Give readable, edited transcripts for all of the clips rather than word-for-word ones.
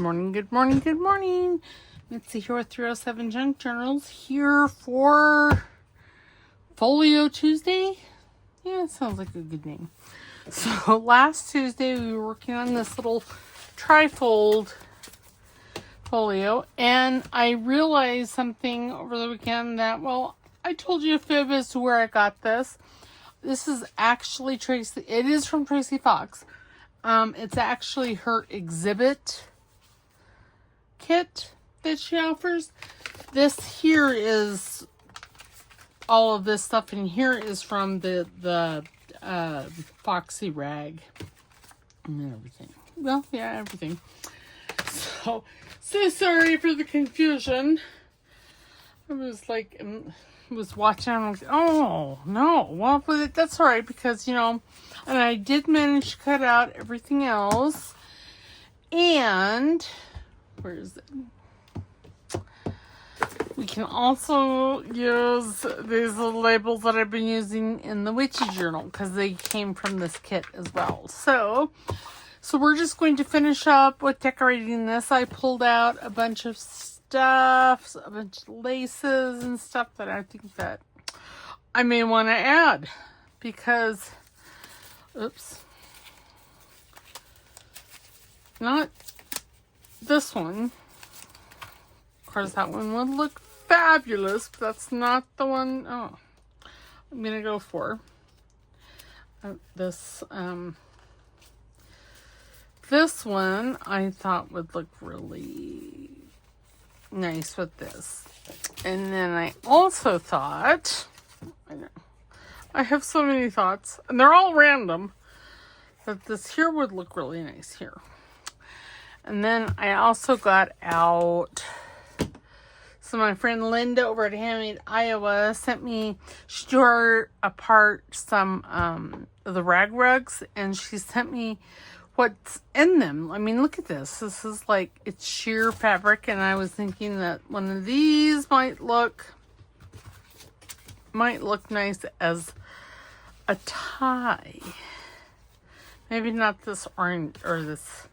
morning, good morning, good morning. Mitzi here with 307 Junk Journals, here for Folio Tuesday. Yeah, it sounds like a good name. So last Tuesday we were working on this little trifold folio, and I realized something over the weekend that, well, I told you a fib as to where I got this. This is actually Tracy. It is from Tracy Fox. It's actually her exhibit kit that she offers. This here is all of this stuff, and here is from the Foxy rag and everything. Well, yeah, everything. So sorry for the confusion. I was like, was watching, I'm like, oh no, well, but that's all right, because and I did manage to cut out everything else. And where is it? We can also use these little labels that I've been using in the witchy journal, because they came from this kit as well. So we're just going to finish up with decorating this. I pulled out a bunch of stuff, a bunch of laces and stuff that I think that I may want to add, because, oops, not this one. Of course, that one would look fabulous, but that's not the one. Oh, I'm gonna go for this. This one I thought would look really nice with this. And then I also thought, I know, I have so many thoughts, and they're all random, that this here would look really nice here. And then I also got out, so my friend Linda over at Handmade Iowa sent me, she tore apart some of the rag rugs, and she sent me what's in them. I mean, look at this. This is like, it's sheer fabric, and I was thinking that one of these might look nice as a tie. Maybe not this orange or this.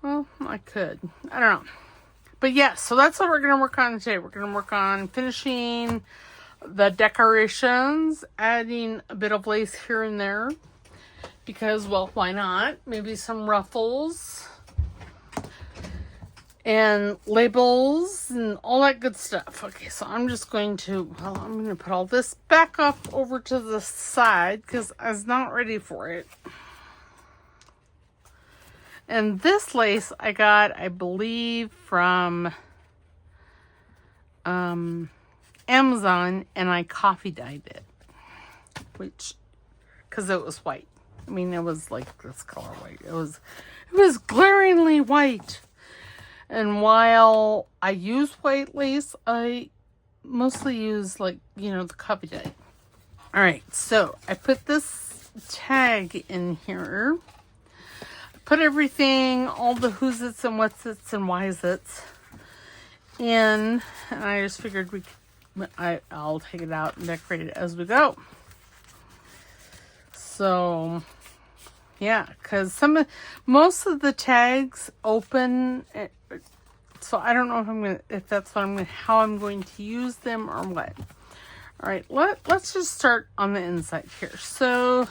Well, I could. I don't know. But yeah, so that's what we're going to work on today. We're going to work on finishing the decorations, adding a bit of lace here and there, because, well, why not? Maybe some ruffles and labels and all that good stuff. Okay, so I'm just going to, well, I'm going to put all this back up over to the side, because I was not ready for it. And this lace I got, I believe, from Amazon, and I coffee dyed it, because it was white. I mean, it was like this color white. It was glaringly white. And while I use white lace, I mostly use, like, the coffee dye. All right, so I put this tag in here. Put everything, all the who's its and what's its and why's its in, and I just figured I'll take it out and decorate it as we go. So yeah, because most of the tags open, so I don't know how I'm going to use them or what. All right, let's just start on the inside here. So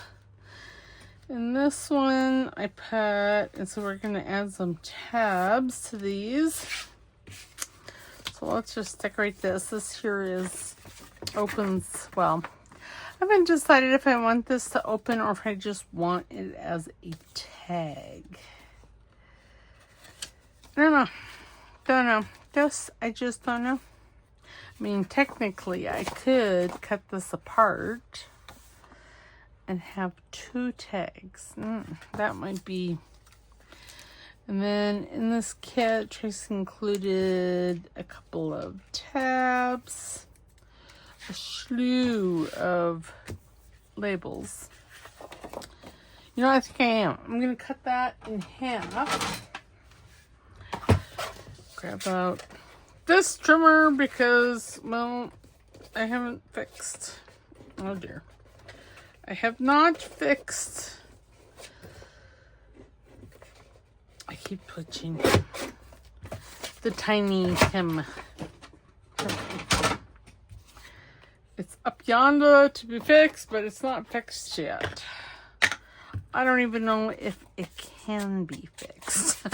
in this one, I put, and so we're going to add some tabs to these. So let's just decorate this. This here opens, well, I haven't decided if I want this to open or if I just want it as a tag. I don't know. I just don't know. I mean, technically, I could cut this apart and have two tags. That might be. And then in this kit, Tracy included a couple of tabs, a slew of labels. I think I am. I'm going to cut that in half. Grab out this trimmer because, well, I haven't fixed. Oh dear. I have not fixed I keep twitching the tiny Tim. It's up yonder to be fixed, but it's not fixed yet. I don't even know if it can be fixed.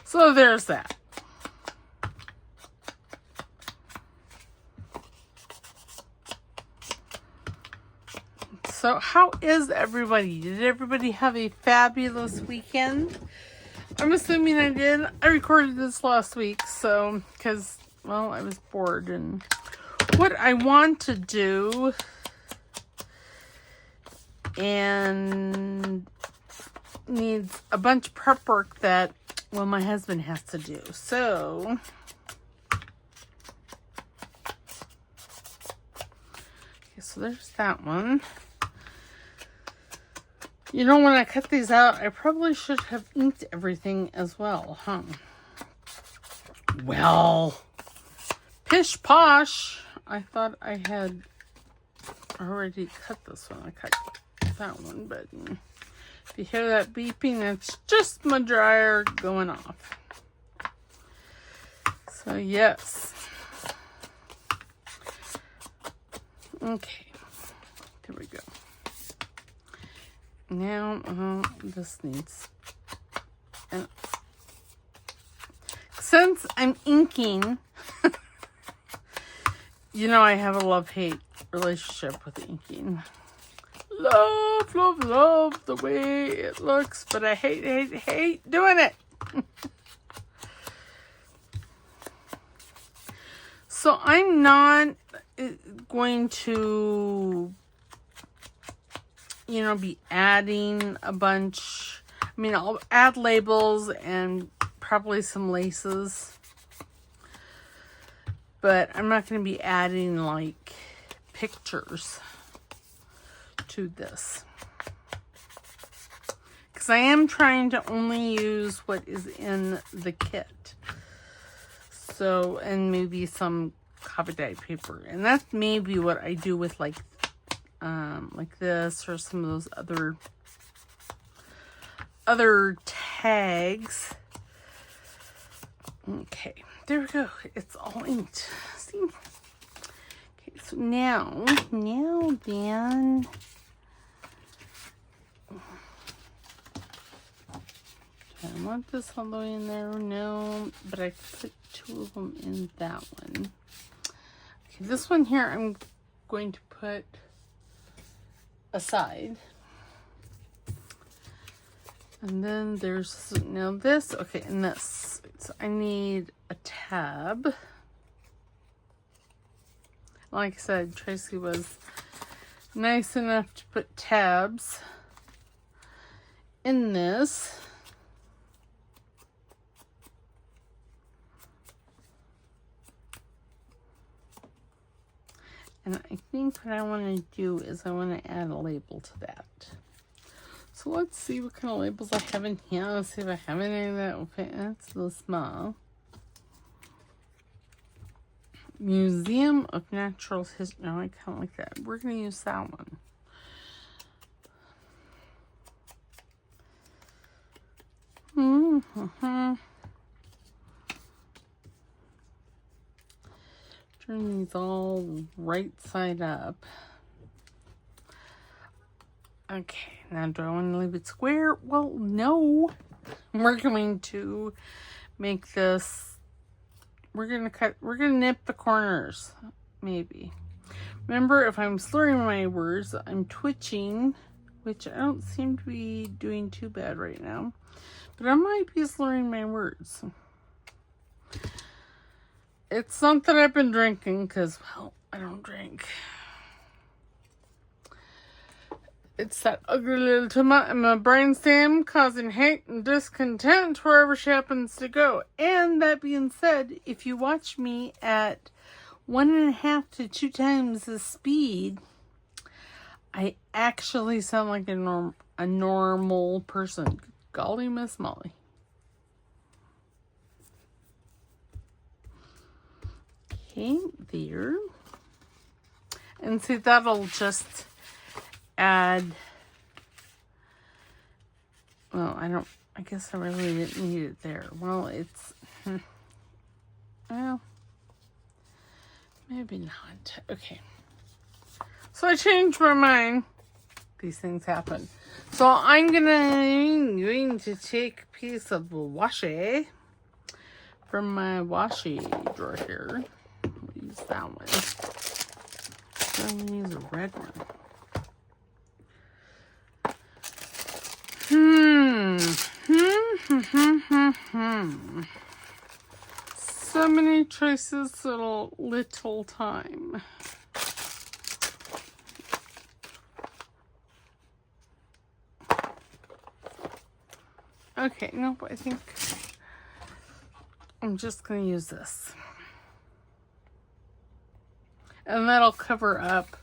So there's that. So how is everybody? Did everybody have a fabulous weekend? I'm assuming I did. I recorded this last week, so, because, well, I was bored. And what I want to do, and needs a bunch of prep work that, well, my husband has to do. So, okay, so there's that one. You know, when I cut these out, I probably should have inked everything as well, huh? Well, pish posh. I thought I had already cut this one. I cut that one, but if you hear that beeping, it's just my dryer going off. So, yes. Okay. There we go. Now, this needs, since I'm inking, you know I have a love-hate relationship with inking. Love, love, love the way it looks, but I hate doing it. So I'm not going to, you know, be adding a bunch. I mean, I'll add labels and probably some laces. But I'm not going to be adding, like, pictures to this. Because I am trying to only use what is in the kit. So, and maybe some copy dyed paper. And that's maybe what I do with, like this or some of those other tags. Okay, there we go. It's all inked. See? Okay, so now then, do I want this all the way in there? No, but I put two of them in that one. Okay, this one here I'm going to put aside. And then there's now this, okay, and this. So I need a tab. Like I said, Tracy was nice enough to put tabs in this. And I think what I want to do is I want to add a label to that. So let's see what kind of labels I have in here. Let's see if I have any of that. Okay, that's a little small. Museum of Natural History. No, I kind of like that. We're going to use that one. Turn these all right side up. Okay, now do I want to leave it square? Well, no. We're going to make this, we're going to nip the corners, maybe. Remember, if I'm slurring my words, I'm twitching, which I don't seem to be doing too bad right now. But I might be slurring my words. It's not that I've been drinking, because, well, I don't drink. It's that ugly little tomato in my brainstem causing hate and discontent wherever she happens to go. And that being said, if you watch me at 1.5 to 2 times the speed, I actually sound like a normal person. Golly, Miss Molly. Okay, there. And see, that'll just add, well, I guess I really didn't need it there. Well, it's, well, maybe not. Okay. So I changed my mind. These things happen. So I'm going to take a piece of washi from my washi drawer here. I'll use that one. I'm going to use a red one. So many choices, little time. Okay, nope, I think I'm just going to use this. And that'll cover up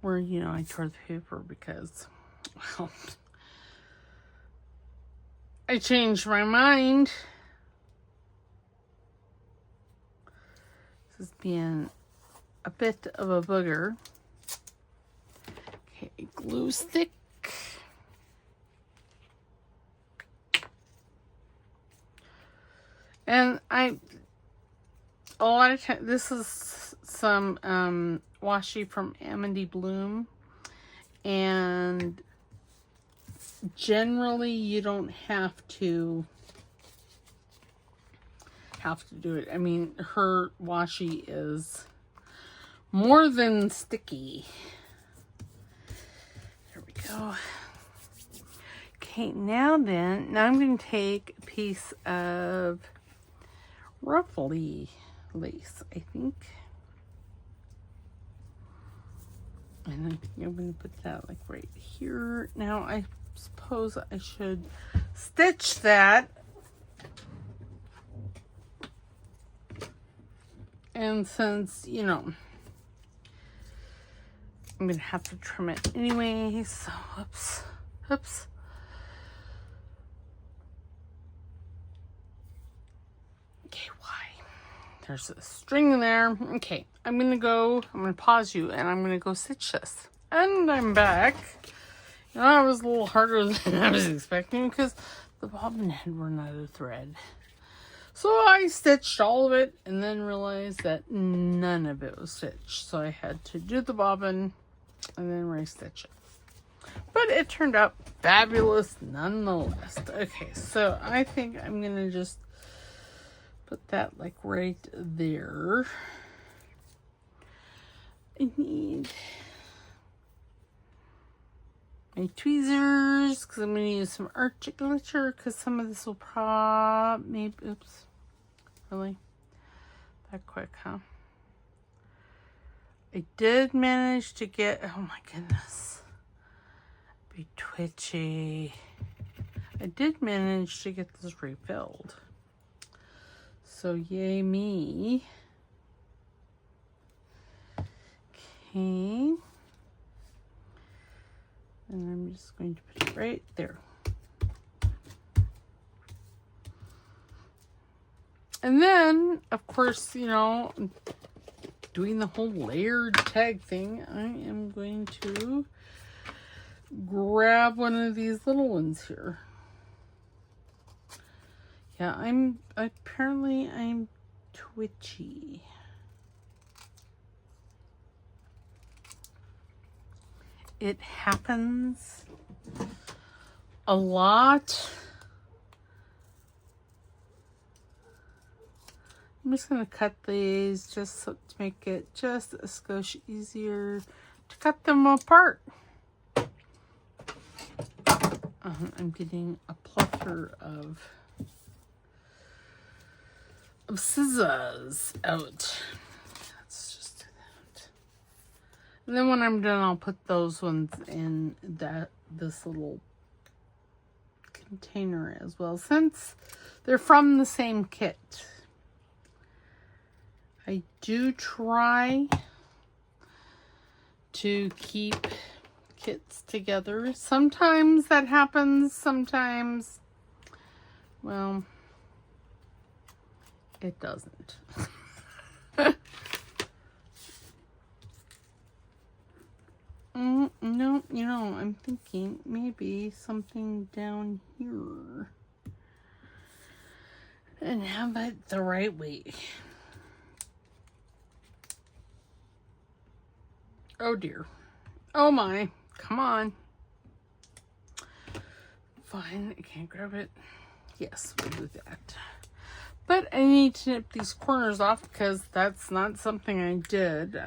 where, you know, I tore the paper because, well, I changed my mind. This is being a bit of a booger. Okay, glue stick. And a lot of times, this is some washi from Amity Bloom. And generally, you don't have to do it. I mean, her washi is more than sticky. There we go. Okay, now I'm going to take a piece of ruffly lace, I think. And I think I'm going to put that like right here. Now, I suppose I should stitch that. And since, you know, I'm going to have to trim it anyway, so oops. Okay, why? There's a string in there. Okay, I'm going to pause you and I'm going to go stitch this. And I'm back. You know, it was a little harder than I was expecting because the bobbin had run out of thread. So I stitched all of it and then realized that none of it was stitched. So I had to do the bobbin and then re-stitch it. But it turned out fabulous nonetheless. Okay, so I think I'm going to just put that like right there. I need my tweezers because I'm going to use some arch glitter because some of this will maybe, oops, really? That quick, huh? I did manage to get, oh my goodness, be twitchy. I did manage to get this refilled. So yay me. Okay. And I'm just going to put it right there. And then, of course, you know, doing the whole layered tag thing, I am going to grab one of these little ones here. Yeah, I'm twitchy. It happens a lot. I'm just going to cut these just to make it just a skosh easier to cut them apart. I'm getting a plethora of scissors out. Let's just do that. And then when I'm done, I'll put those ones in this little container as well, since they're from the same kit. I do try to keep kits together. Sometimes that happens, sometimes, well, it doesn't. No, you know, I'm thinking maybe something down here. And have it the right way. Oh dear. Oh my. Come on. Fine. I can't grab it. Yes, we'll do that. But I need to nip these corners off because that's not something I did.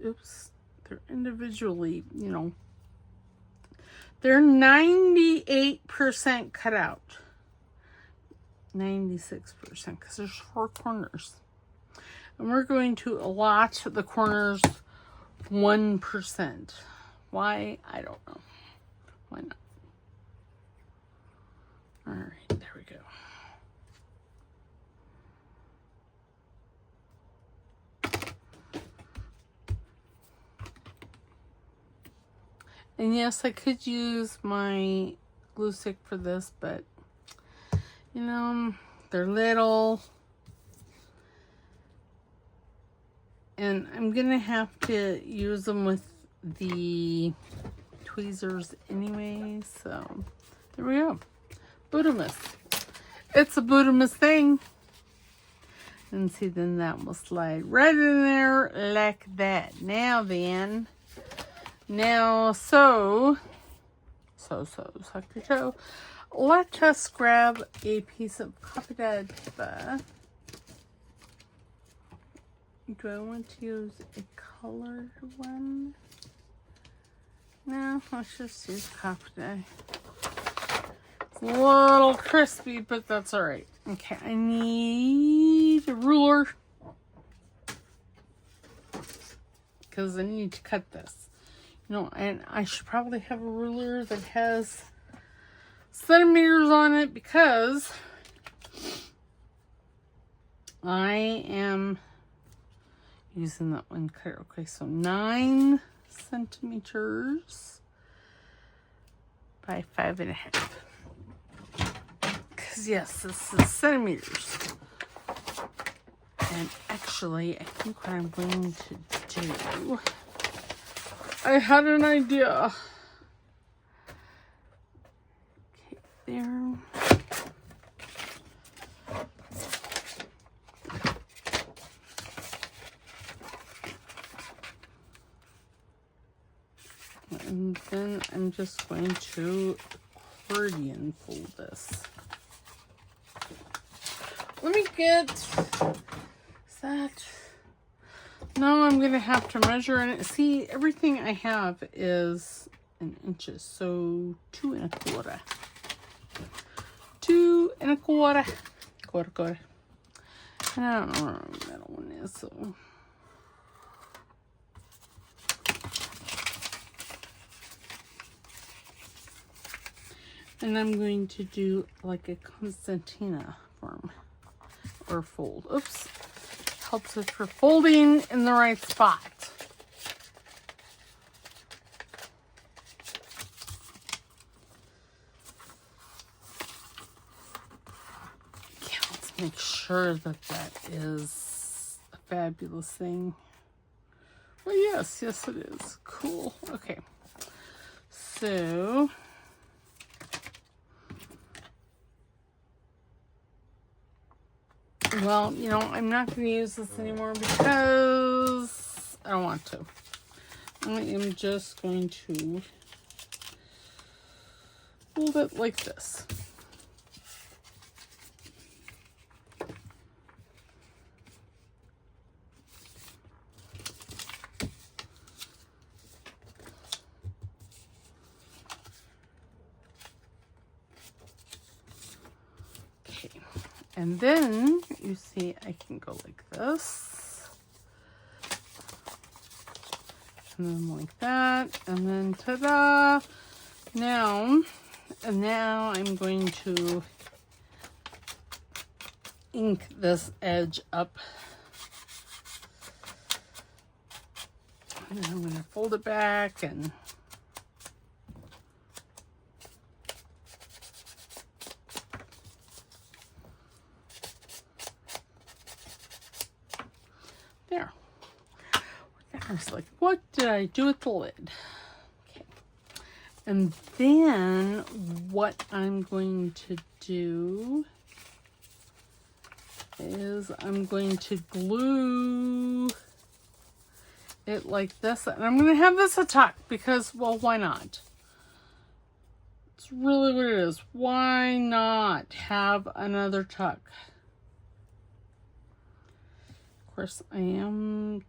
Oops. They're individually, you know. They're 98% cut out. 96% because there's 4 corners. And we're going to allot the corners 1%. Why? I don't know. Why not? All right, there we go. And yes, I could use my glue stick for this, but you know, they're little. And I'm going to have to use them with the tweezers anyway. So, there we go. Bootamus. It's a Bootamus thing. And see, then that will slide right in there like that. Now then. Now, suck your toe. Let us grab a piece of copy dyed paper. Do I want to use a colored one? No, let's just use copy dye. It's a little crispy, but that's alright. Okay, I need a ruler. Because I need to cut this. You know, and I should probably have a ruler that has centimeters on it because I am using that one clear. Okay, so 9 centimeters by 5.5. Because yes, this is centimeters. And actually, I think what I'm going to do, I had an idea. Okay, there. And then I'm just going to accordion fold this. Let me get, is that, no, I'm going to have to measure it. See, everything I have is in inches, so 2 1/4. 2 1/4. Quarter. And I don't know where the middle one is, so. And I'm going to do like a Constantina form or fold. Oops. Helps it for folding in the right spot. Okay, let's make sure that that is a fabulous thing. Well, yes, it is. Cool. Okay. So well, you know, I'm not going to use this anymore because I don't want to. I am just going to hold it like this. And then, you see, I can go like this. And then like that. And then, ta-da! Now I'm going to ink this edge up. And then I'm going to fold it back and there. I was like, what did I do with the lid? Okay. And then what I'm going to do is I'm going to glue it like this. And I'm going to have this a tuck because, well, why not? It's really what it is. Why not have another tuck? Of course, I am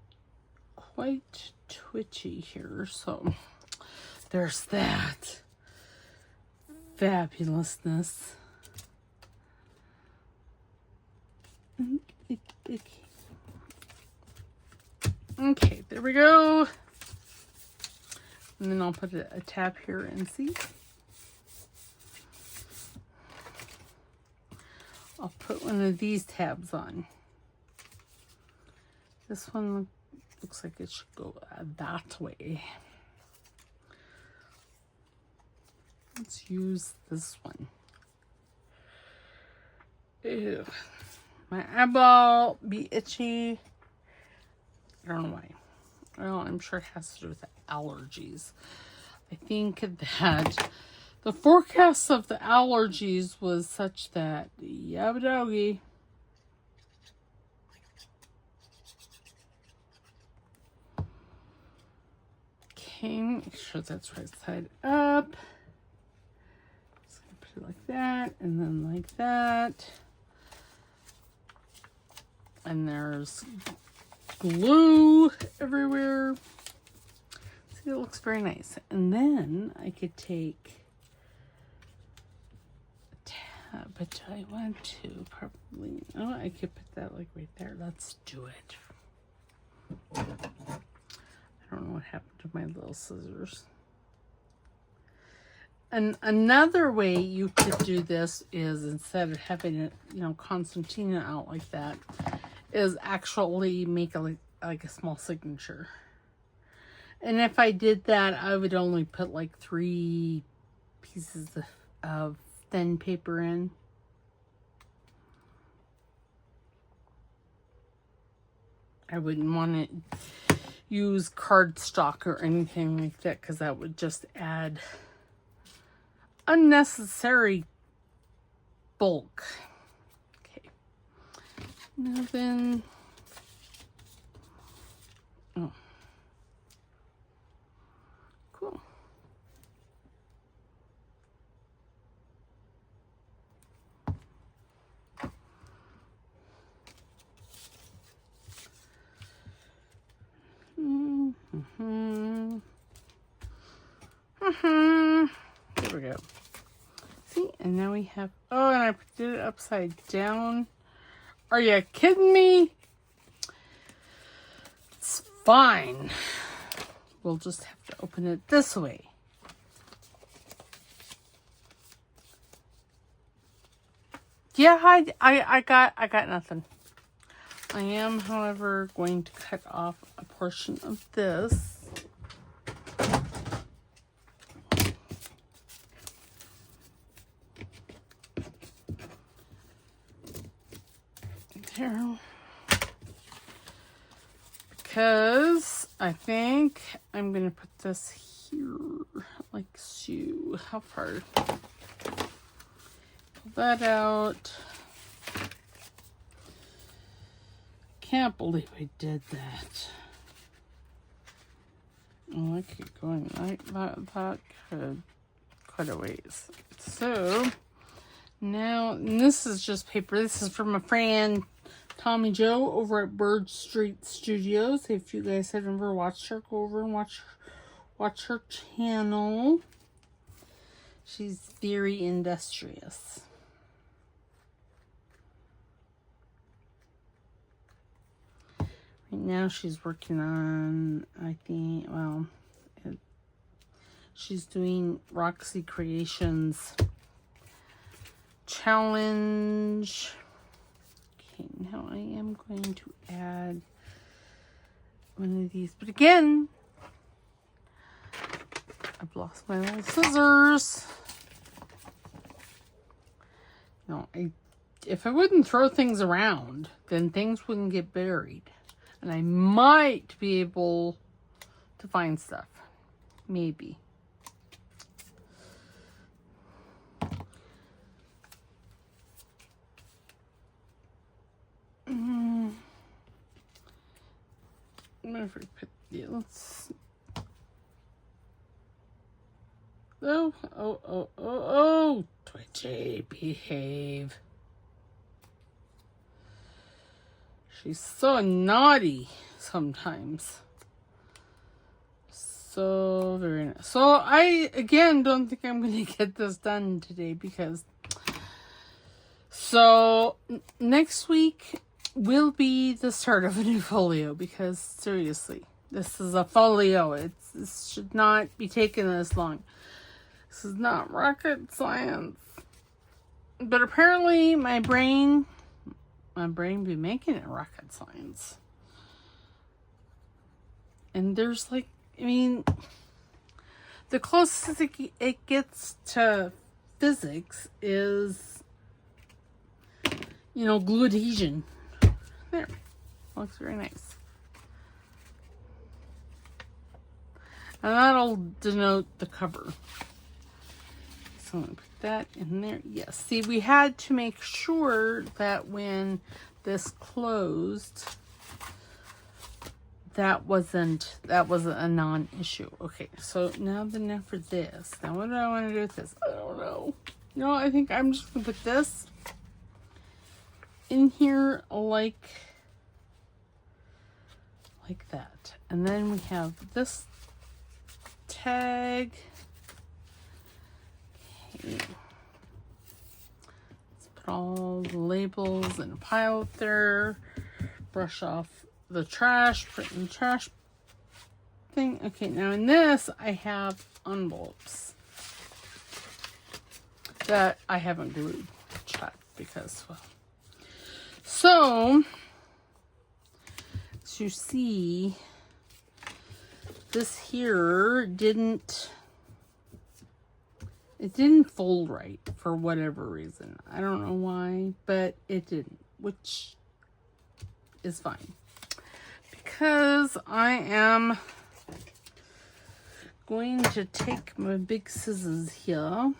quite twitchy here, so there's that fabulousness. Okay, there we go. And then I'll put a tab here and see. I'll put one of these tabs on. This one looks like it should go that way. Let's use this one. Ew. My eyeball be itchy. I don't know why. Well, I'm sure it has to do with the allergies. I think that the forecast of the allergies was such that, yabba doggy. Okay, make sure that's right side up. Just gonna put it like that, and then like that. And there's glue everywhere. See, it looks very nice. And then I could take a tab, but do I want to? Probably. Oh, I could put that like right there. Let's do it. I don't know what happened to my little scissors. And another way you could do this is, instead of having it, you know, concertina out like that, is actually make like a small signature. And if I did that, I would only put like 3 pieces of thin paper in. I wouldn't want to use cardstock or anything like that, because that would just add unnecessary bulk. Okay. Now then, oh, cool. There we go. See, and now we have, oh, and I did it upside down. Are you kidding me? It's fine. We'll just have to open it this way. Yeah, I got nothing. I am, however, going to cut off a portion of this. There. Because I think I'm going to put this here, like so. How far? Pull that out. Can't believe I did that. Oh, I keep going like that could quite a ways. So now, and this is just paper. This is from a friend, Tommy Joe, over at Bird Street Studios. If you guys have never watched her, go over and watch her channel. She's very industrious. Right now she's working on, I think, well, she's doing Roxy Creations challenge. Okay, now I am going to add one of these, but again, I've lost my little scissors. No, if I wouldn't throw things around, then things wouldn't get buried. And I might be able to find stuff. Maybe. if we put the, let's, oh, Twitchy, behave. She's so naughty sometimes. So very nice. So I, again, don't think I'm going to get this done today because, so next week will be the start of a new folio because seriously, this is a folio. This should not be taking this long. This is not rocket science. But apparently my brain be making it rocket science. And there's like, I mean, the closest it gets to physics is, you know, glue adhesion. There. Looks very nice. And that'll denote the cover. So I'm going to put that in there. Yes. See, we had to make sure that when this closed, that wasn't a non-issue. Okay, so now for this. Now what do I want to do with this? I don't know. No, I think I'm just going to put this in here like that. And then we have this tag. Okay. Let's put all the labels in a pile up there. Brush off the trash, put in the trash thing. Okay, now in this, I have envelopes that I haven't glued shut because, well. So, as you see, this here didn't fold right for whatever reason. I don't know why, but it didn't, which is fine. Because I am going to take my big scissors here.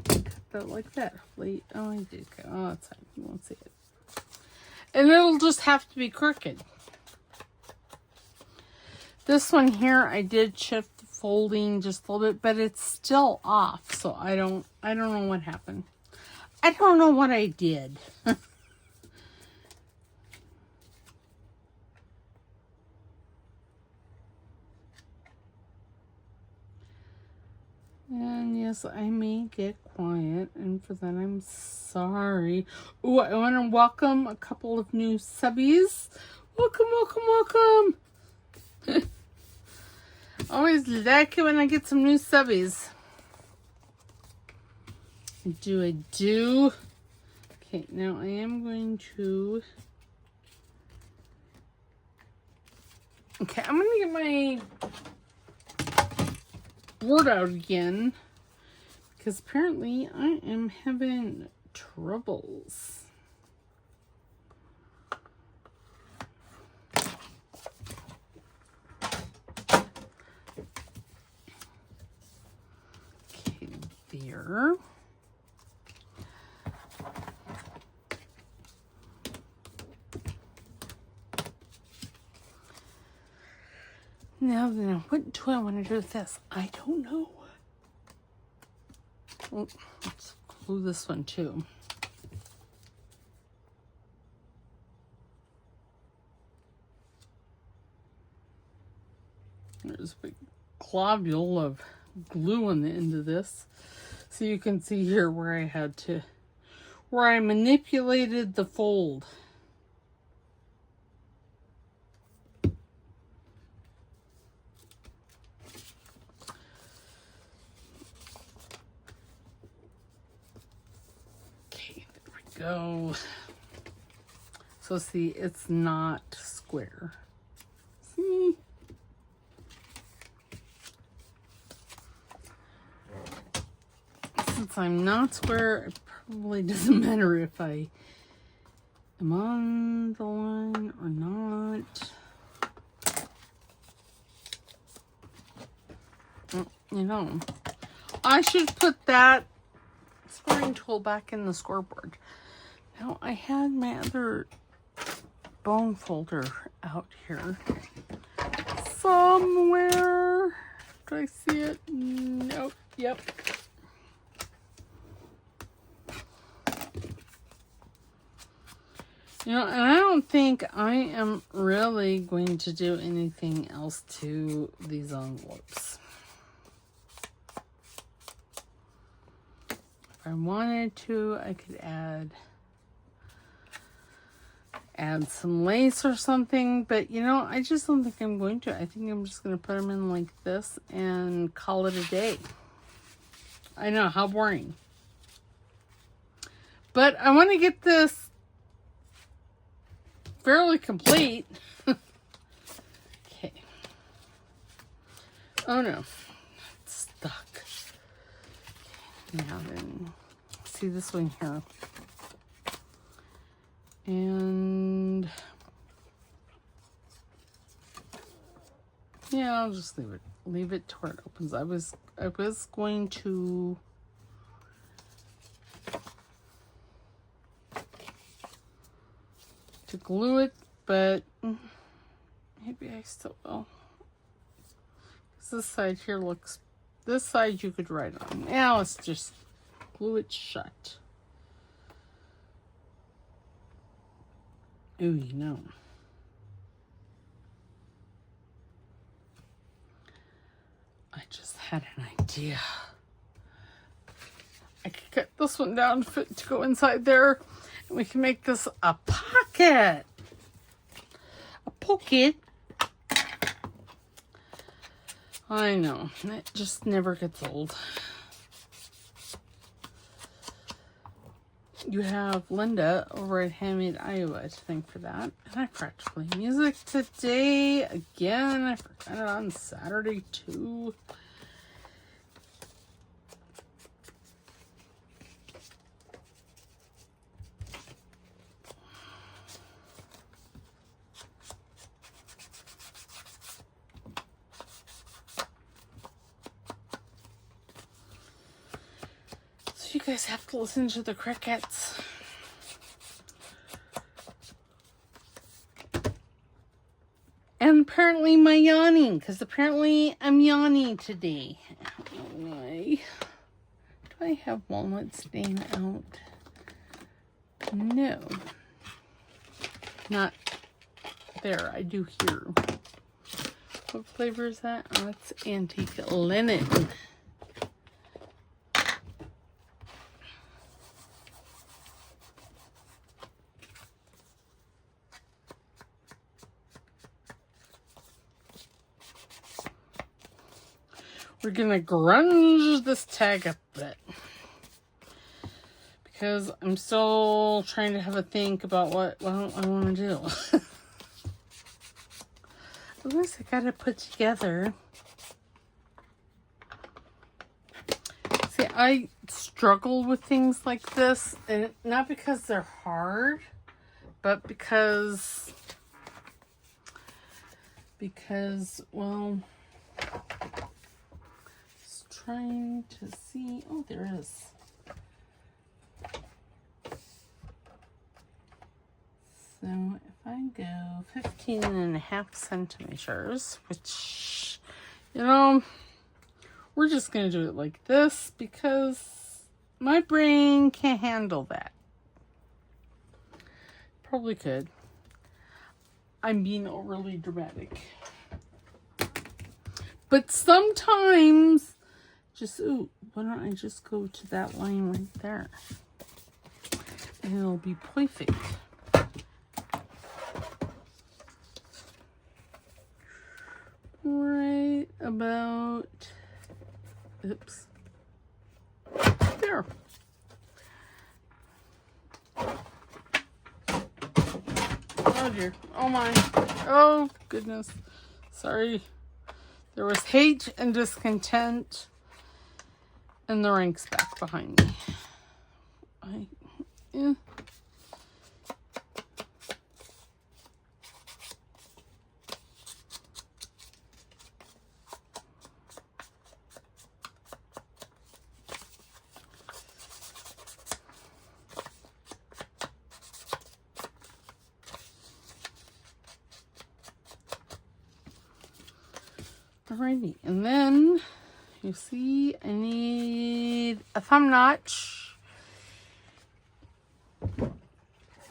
Cut that like that. Wait, oh, I did cut. Oh, that's fine. You won't see it. And it'll just have to be crooked. This one here, I did shift the folding just a little bit, but it's still off. So I don't know what happened. I don't know what I did. And yes, I may get quiet, and for that I'm sorry. Ooh, I want to welcome a couple of new subbies. Welcome, welcome, welcome. Always like it when I get some new subbies. I do. Okay, now I am going to... Okay, I'm going to get my board out again because apparently I am having troubles. Okay, there. Now, what do I want to do with this? I don't know. Well, let's glue this one too. There's a big globule of glue on the end of this. So you can see here where I manipulated the fold. Go. So see, it's not square. See? Since I'm not square, it probably doesn't matter if I am on the line or not. You know, I should put that scoring tool back in the scoreboard. Now, I had my other bone folder out here somewhere. Do I see it? Nope. Yep. You know, and I don't think I am really going to do anything else to these envelopes. If I wanted to, I could add some lace or something, but you know, I just don't think I'm going to. I think I'm just going to put them in like this and call it a day. I know, how boring. But I want to get this fairly complete. Okay. Oh no, it's stuck. Now then, see this one here. And yeah, I'll just leave it to where it opens. I was going to glue it, but maybe I still will. This side here looks, this side you could write on. Now let's just glue it shut. Ooh, you know. I just had an idea. I could cut this one down to go inside there, and we can make this a pocket. A pocket. I know, it just never gets old. You have Linda over at Handmade Iowa to thank for that. And I practically music today. Again, I forgot it on Saturday too. You guys have to listen to the crickets. And apparently my yawning, because apparently I'm yawning today. I don't know why. Do I have walnut stain out? No. Not there. I do here. What flavor is that? Oh, it's antique linen. We're gonna grunge this tag up a bit because I'm still trying to have a think about what I want to do. At least I gotta put together. See, I struggle with things like this, and not because they're hard, but because well, trying to see. Oh, there is. So if I go 15.5 centimeters, which, you know, we're just going to do it like this because my brain can't handle that. Probably could. I'm being overly dramatic. But sometimes ooh, why don't I just go to that line right there? And it'll be perfect. Right about, oops, there. Oh dear, oh my, oh goodness, sorry. There was hate and discontent. And the rank's back behind me. Yeah. Alrighty, and then you see I need a thumb notch.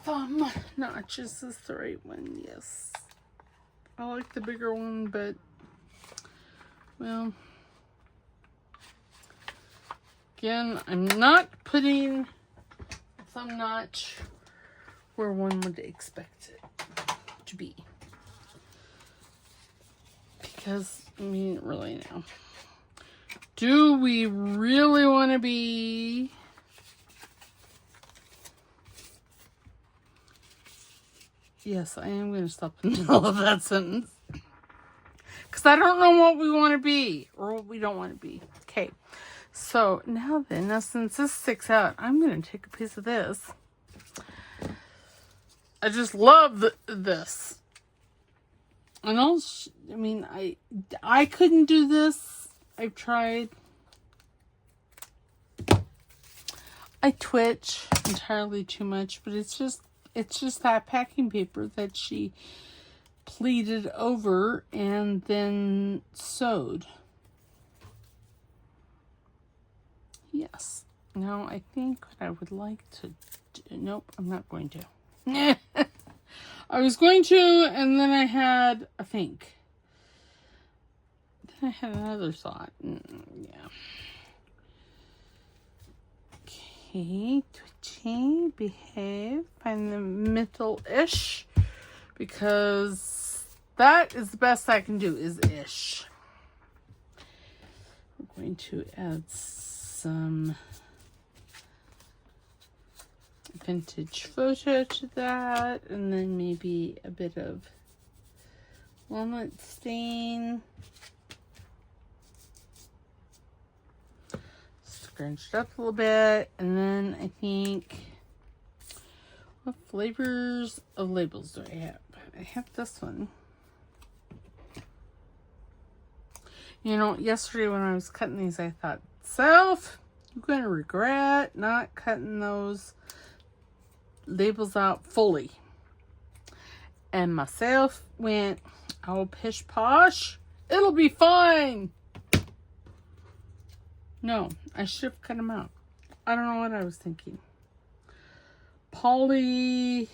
Thumb notch, is this the right one? Yes. I like the bigger one, but, well, again, I'm not putting a thumb notch where one would expect it to be. Because, I mean, really now. Do we really want to be... Yes, I am going to stop in the middle of that sentence. Because I don't know what we want to be. Or what we don't want to be. Okay. So, now then, since this sticks out, I'm going to take a piece of this. I just love this. And I mean, I couldn't do this. I've tried. I twitch entirely too much, but it's just that packing paper that she pleated over and then sewed. Yes. Now, I think what I would like to do... Nope, I'm not going to. I was going to, and then I had a think. Then I had another thought. Yeah. Okay, twitching, behave, find the middle-ish, because that is the best I can do, is ish. We're going to add some vintage photo to that, and then maybe a bit of walnut stain. Scrunch it up a little bit, and then I think, what flavors of labels do I have? I have this one. You know, yesterday when I was cutting these, I thought, self, you're going to regret not cutting those labels out fully. And myself went, oh, pish posh, it'll be fine. No, I should have cut them out. I don't know what I was thinking. Polypodia.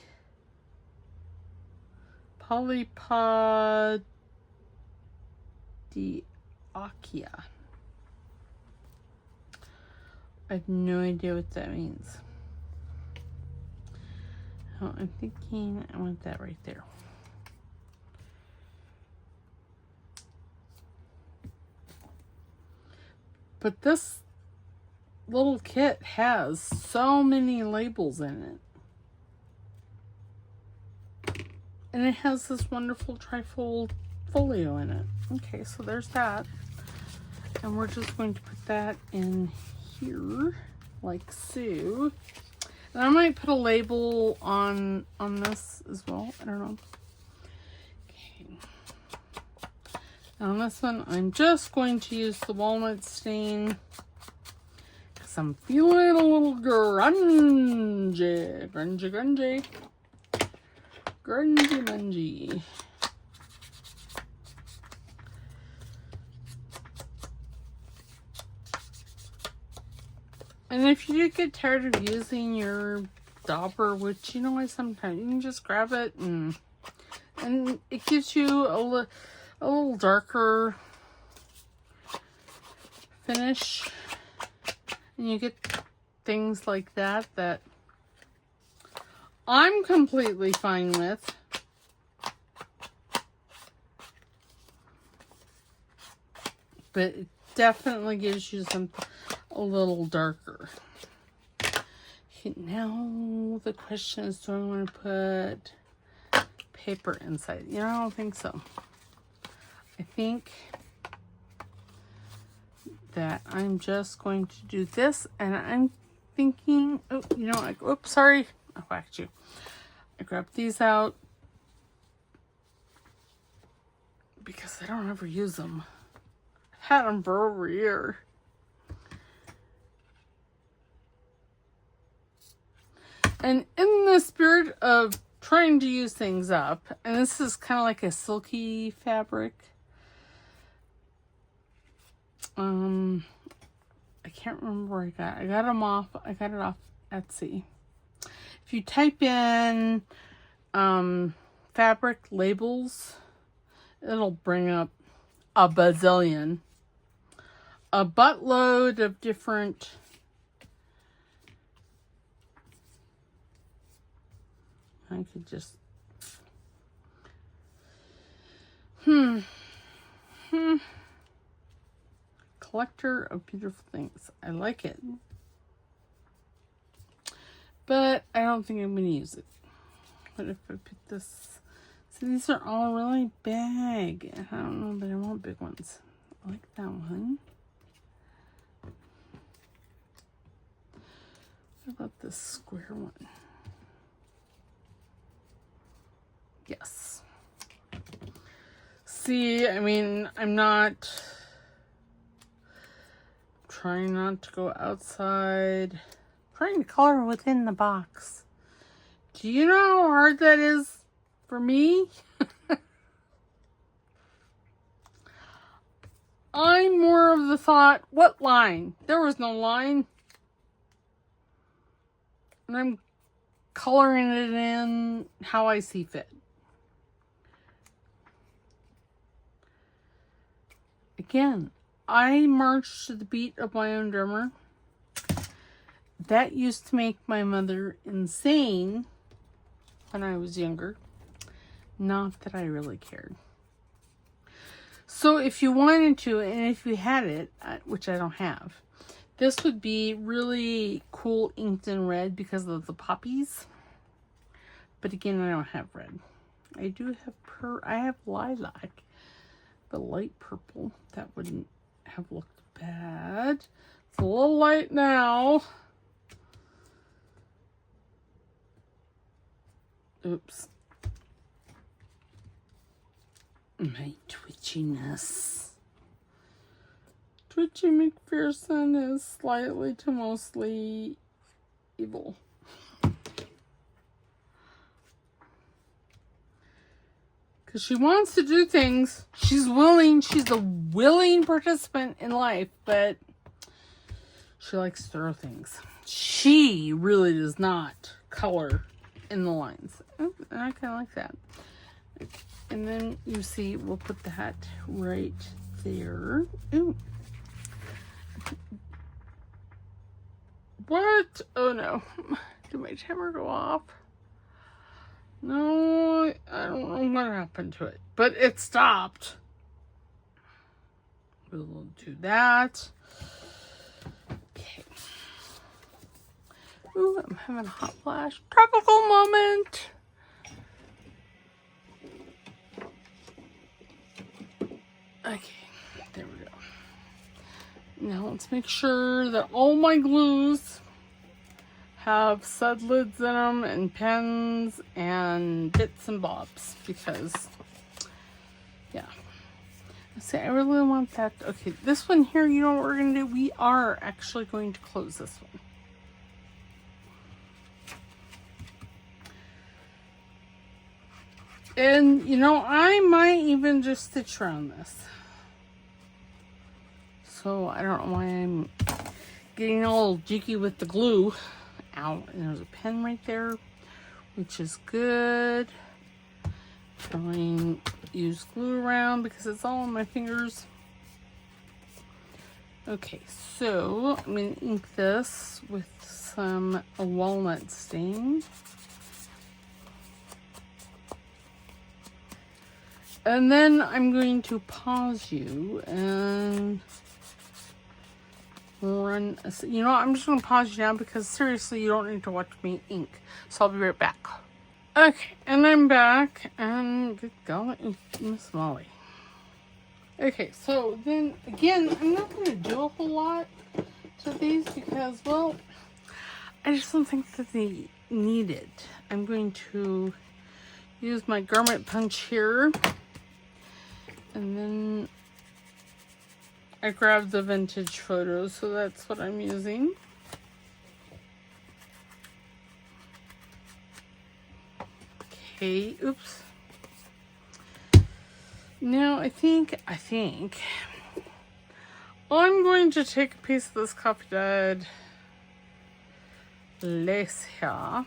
I have no idea what that means. Oh, I'm thinking I want that right there. But this little kit has so many labels in it. And it has this wonderful trifold folio in it. Okay, so there's that. And we're just going to put that in here, like so. And I might put a label on this as well. I don't know. Okay. On this one, I'm just going to use the walnut stain because I'm feeling a little grungy. Grungy. And if you do get tired of using your dauber, which, you know, I sometimes, you can just grab it and it gives you a little darker finish, and you get things like that I'm completely fine with. But it definitely gives you something a little darker. Okay, now the question is, do I want to put paper inside? You know, I don't think so. I think that I'm just going to do this, and I'm thinking, oh, you know, like, oops, sorry, I whacked you. I grabbed these out because I don't ever use them. I've had them for over a year. And in the spirit of trying to use things up, and this is kind of like a silky fabric, I can't remember where I got them off. I got it off Etsy. If you type in fabric labels, it'll bring up a bazillion. A buttload of different I could just Collector of beautiful things. I like it. But I don't think I'm going to use it. What if I put this? So these are all really big. I don't know that I want big ones. I like that one. What about this square one? Yes. See, I mean, I'm not trying not to go outside. I'm trying to color within the box. Do you know how hard that is for me? I'm more of the thought, what line? There was no line. And I'm coloring it in how I see fit. Again, I marched to the beat of my own drummer. That used to make my mother insane when I was younger. Not that I really cared. So if you wanted to, and if you had it, which I don't have, this would be really cool inked in red because of the poppies. But again, I don't have red. I do have I have lilac, but light purple. That wouldn't have looked bad. It's a little light now. Oops. My twitchiness. Twitchy McPherson is slightly to mostly evil. Because she wants to do things. She's willing. She's a willing participant in life, but she likes to throw things. She really does not color in the lines. And I kind of like that. And then you see, we'll put that right there. Ooh. What? Oh no. Did my timer go off? No, I don't know what happened to it. But it stopped. We'll do that. Okay. Ooh, I'm having a hot flash. Tropical moment. Okay, there we go. Now let's make sure that all my glues have stud lids in them and pens and bits and bobs because, yeah. See, I really want that. Okay, this one here, you know what we're going to do? We are actually going to close this one. And, you know, I might even just stitch around this. So, I don't know why I'm getting all jiggy with the glue. Ow, and there's a pen right there, which is good. Trying to use glue around because it's all on my fingers. Okay, so I'm going to ink this with some walnut stain. And then I'm going to pause you and run. You know what? I'm just going to pause you now because seriously, you don't need to watch me ink. So I'll be right back. Okay, and I'm back. And good golly, Miss Molly. Okay, so then again, I'm not going to do a whole lot to these because, well, I just don't think that they need it. I'm going to use my garment punch here. And then I grabbed the vintage photos, so that's what I'm using. Okay, oops. Now I think I'm going to take a piece of this coffee dyed lace here. I'm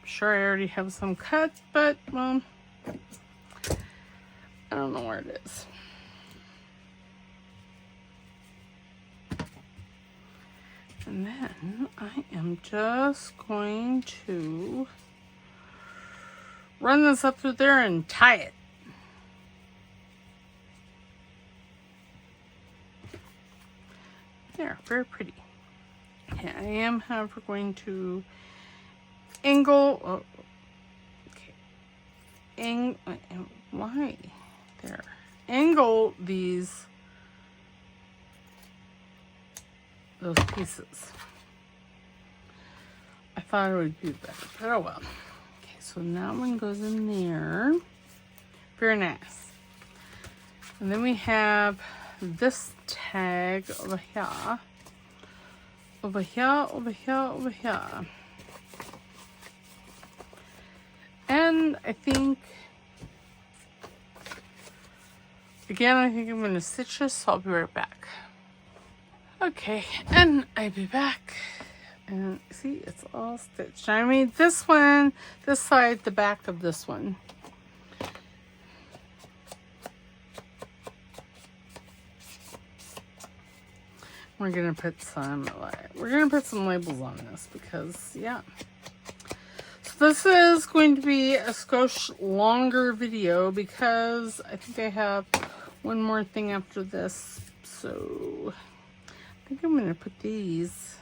sure I already have some cut, but, well, I don't know where it is. And then I am just going to run this up through there and tie it. There, very pretty. Yeah, I am, however, going to angle. Oh, okay. Why? There. Angle those pieces. I thought it would be better, but oh well. Okay, so that one goes in there. Very nice. And then we have this tag over here. Over here, over here, over here. And I think, again, I think I'm going to stitch this, so I'll be right back. Okay, and I'll be back. And see, it's all stitched. I made this one, this side, the back of this one. We're gonna put some labels on this because, yeah. So this is going to be a skosh longer video because I think I have one more thing after this. So I think I'm gonna put these.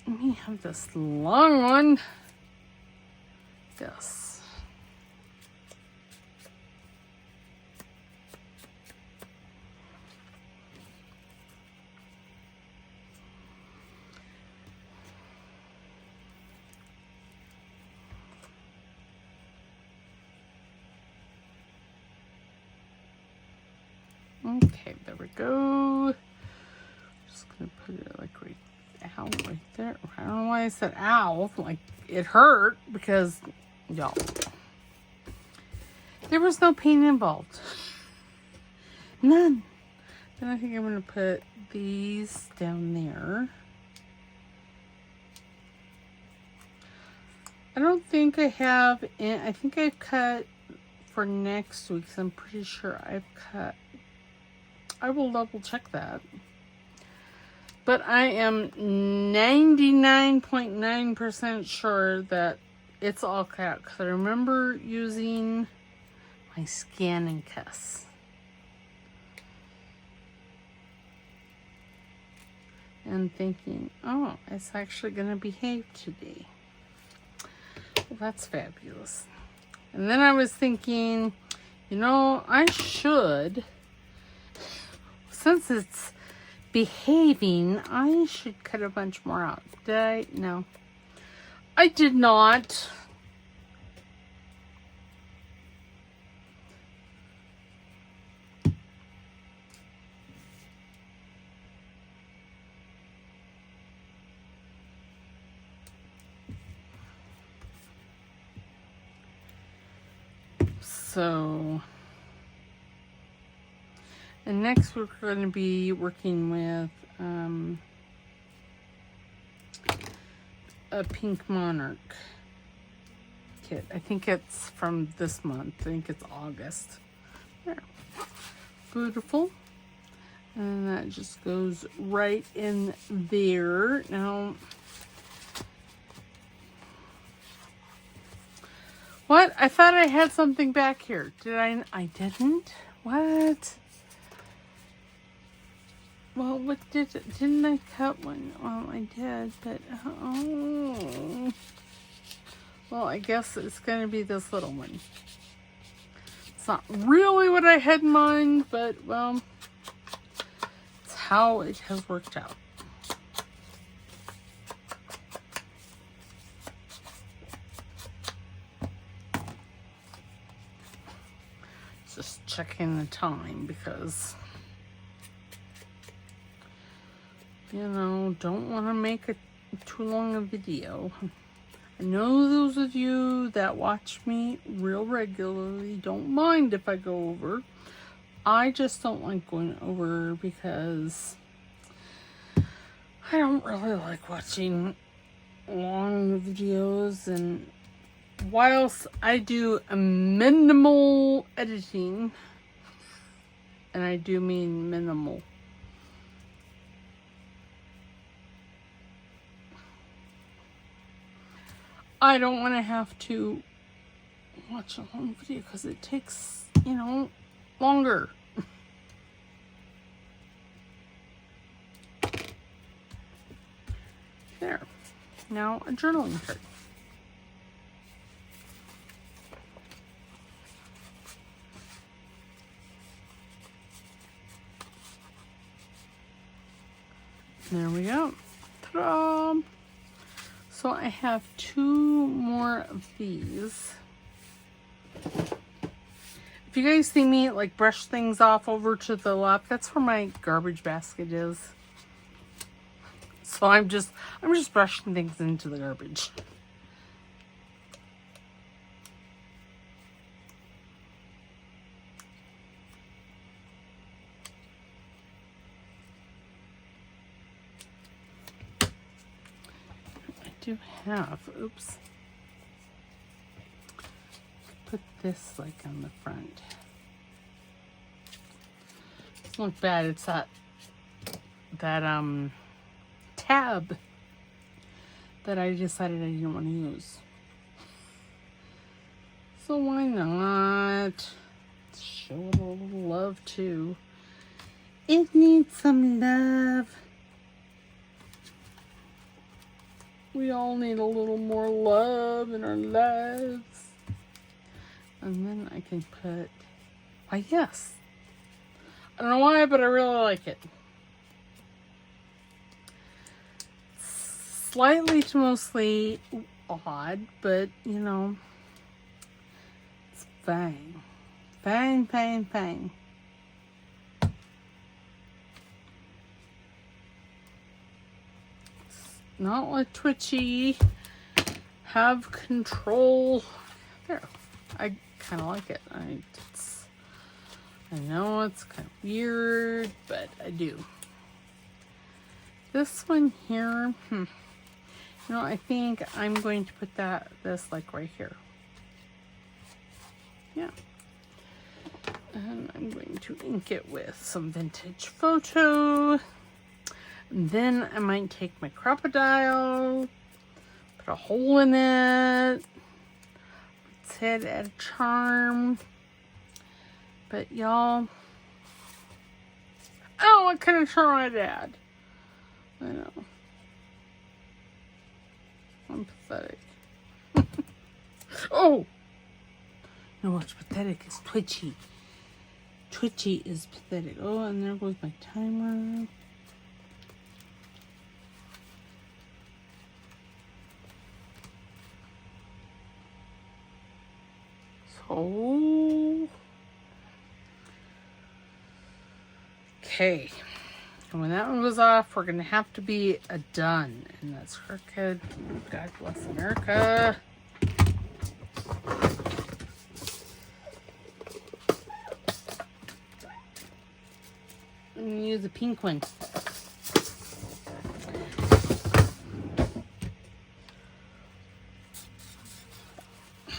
Let me have this long one. Yes. Okay, there we go. Just gonna put it like right there. I don't know why I said ow. Like it hurt because, y'all, there was no pain involved. None. Then I think I'm gonna put these down there. I don't think I have. I think I've cut for next week. So I'm pretty sure I've cut. I will double check that. But I am 99.9% sure that it's all cut. Because I remember using my Scan and Kiss. And thinking, oh, it's actually going to behave today. Well, that's fabulous. And then I was thinking, you know, I should... Since it's behaving, I should cut a bunch more out. Did I? No. I did not. So... And next we're going to be working with a Pink Monarch kit. I think it's from this month. I think it's August. There. Beautiful. And that just goes right in there. Now, what? I thought I had something back here. Did I? I didn't? What? Well, what didn't I cut one? Well, I did, but, oh. Well, I guess it's going to be this little one. It's not really what I had in mind, but, well, it's how it has worked out. Just checking the time because... You know, don't want to make it too long a video. I know those of you that watch me real regularly don't mind if I go over. I just don't like going over because I don't really like watching long videos, and whilst I do a minimal editing, and I do mean minimal, I don't want to have to watch a long video because it takes, you know, longer. There. Now a journaling card. There we go. Ta-da! So I have 2 more of these. If you guys see me like brush things off over to the left, that's where my garbage basket is. So I'm just brushing things into the garbage. I do have, oops. Put this like on the front. Doesn't look bad. It's that tab that I decided I didn't want to use. So why not show it a little love too? It needs some love. We all need a little more love in our lives. And then I can put, why yes. I don't know why, but I really like it. Slightly to mostly odd, but you know, it's fine. Fine, fine, fine. It's not like twitchy. Have control. There. I kind of like it. I know it's kind of weird, but I do. This one here, you know, I think I'm going to put this like right here. Yeah. And I'm going to ink it with some vintage photo. And then I might take my crocodile, put a hole in it, its head, add a charm. But y'all, oh, what kind of charm I'd add? I know. I'm pathetic. Oh! No, what's pathetic is twitchy. Twitchy is pathetic. Oh, and there goes my timer. So... okay. And when that one goes off, we're going to have to be done. And that's crooked. God bless America. I'm going to use a pink one.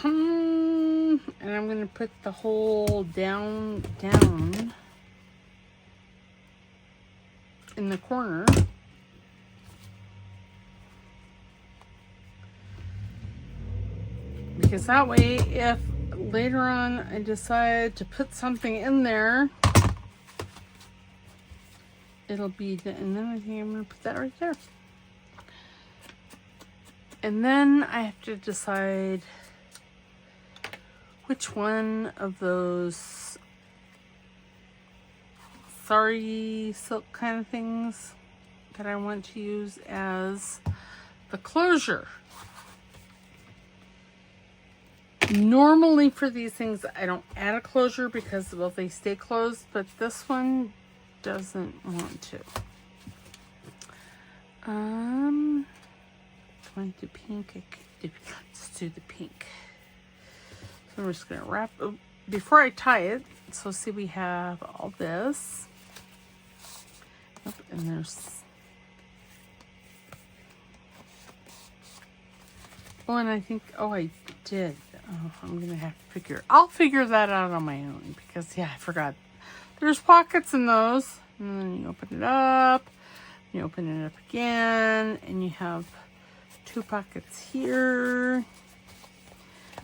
And I'm going to put the hole down in the corner. Because that way, if later on I decide to put something in there, it'll be the, and then I think I'm going to put that right there. And then I have to decide which one of those sari silk kind of things that I want to use as the closure. Normally for these things I don't add a closure because, well, they stay closed, but this one doesn't want to. Do I do pink? Let's do the pink. So I'm just gonna wrap. Oh, before I tie it, so see we have all this. Yep, and there's... Oh, and I think... Oh, I did. Oh, I'm going to have to figure... I'll figure that out on my own. Because, yeah, I forgot. There's pockets in those. And then you open it up. You open it up again. And you have 2 pockets here.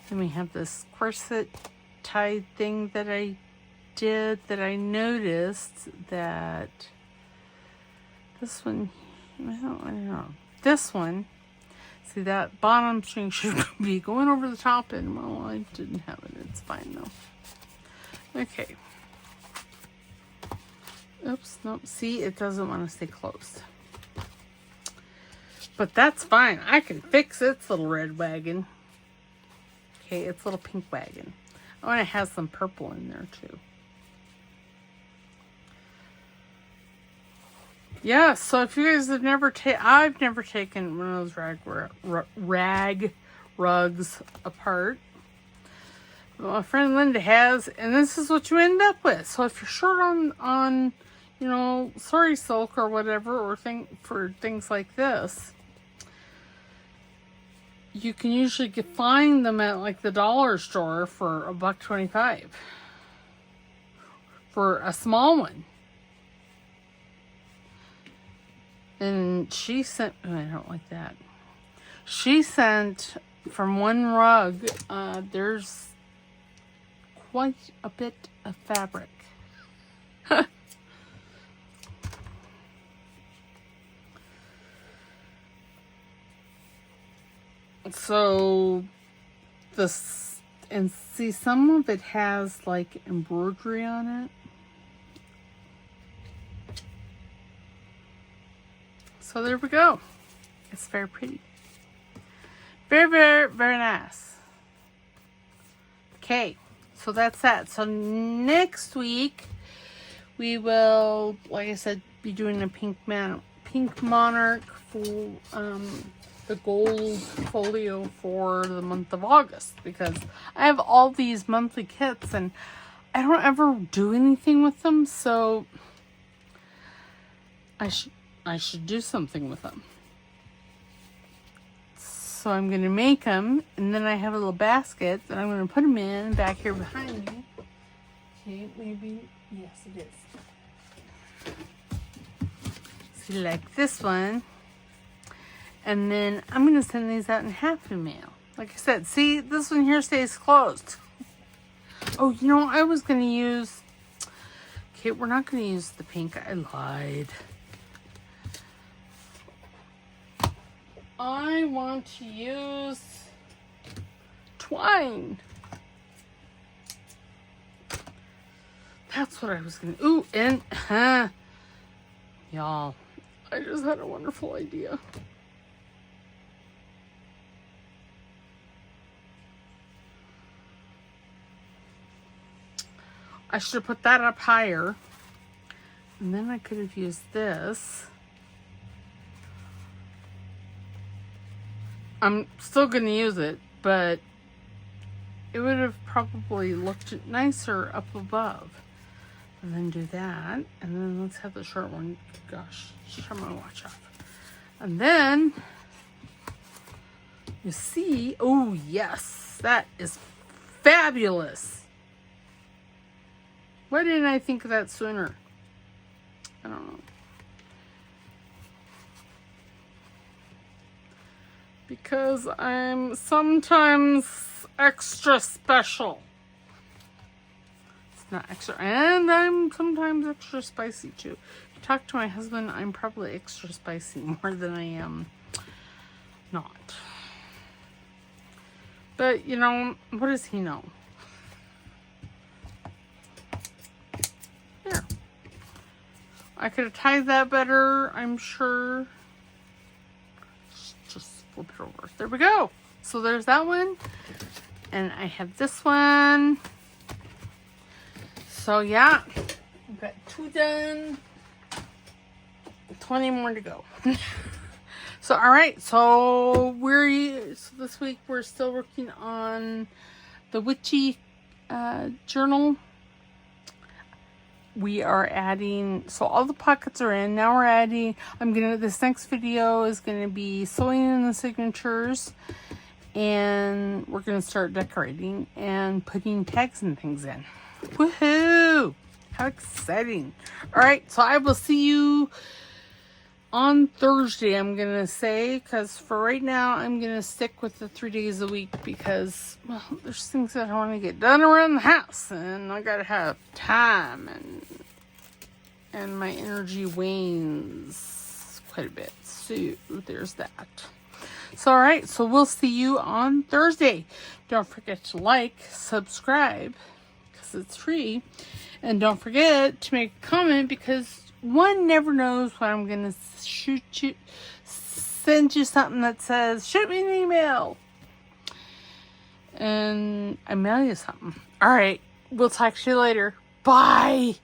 Then we have this corset tied thing that I did, that I noticed that this one, I don't know. This one, see that bottom string should be going over the top, and well, I didn't have it. It's fine though. Okay. Oops, nope. See, it doesn't want to stay closed. But that's fine. I can fix its little red wagon. Okay, it's a little pink wagon. Oh, and it has some purple in there too. Yeah, so if you guys have never I've never taken one of those rag rugs apart. Well, my friend Linda has, and this is what you end up with. So if you're short on you know, sari silk or whatever, or for things like this, you can usually find them at like the dollar store for $1.25 for a small one. And she sent, oh, I don't like that. She sent from one rug, there's quite a bit of fabric. So this, and see, some of it has like embroidery on it. So there we go. It's very pretty. Very, very, very nice. Okay, so that's that. So next week we will, like I said, be doing a pink monarch for the gold folio for the month of August, because I have all these monthly kits and I don't ever do anything with them, so I should do something with them. So I'm going to make them, and then I have a little basket that I'm going to put them in back here behind me. Okay, maybe, yes it is. See, like this one. And then I'm going to send these out in Happy Mail. Like I said, see, this one here stays closed. Oh, you know, I was going to use... Okay, we're not going to use the pink. I lied. I want to use twine. That's what I was going to... Ooh, and... Y'all, I just had a wonderful idea. I should have put that up higher. And then I could have used this. I'm still going to use it, but it would have probably looked nicer up above. And then do that. And then let's have the short one. Gosh, turn my watch off. And then, you see, oh yes, that is fabulous. Why didn't I think of that sooner? I don't know. Because I'm sometimes extra special. It's not extra, and I'm sometimes extra spicy too. If you talk to my husband, I'm probably extra spicy more than I am not. But, you know, what does he know? There. I could have tied that better, I'm sure. Just flip it over. There we go. So there's that one. And I have this one. So yeah, I've got 2 done. 20 more to go. So all right, so this week we're still working on the witchy journal. We are adding, so all the pockets are in. Now we're adding, this next video is going to be sewing in the signatures. And we're going to start decorating and putting tags and things in. Woohoo! How exciting. Alright, so I will see you on Thursday, I'm going to say. Because for right now, I'm going to stick with the 3 days a week. Because, well, there's things that I want to get done around the house. And I got to have time. And my energy wanes quite a bit. So, there's that. So, alright, so we'll see you on Thursday. Don't forget to like, subscribe, because it's free. And don't forget to make a comment, because one never knows when I'm going to send you something that says, shoot me an email. And I mail you something. Alright, we'll talk to you later. Bye!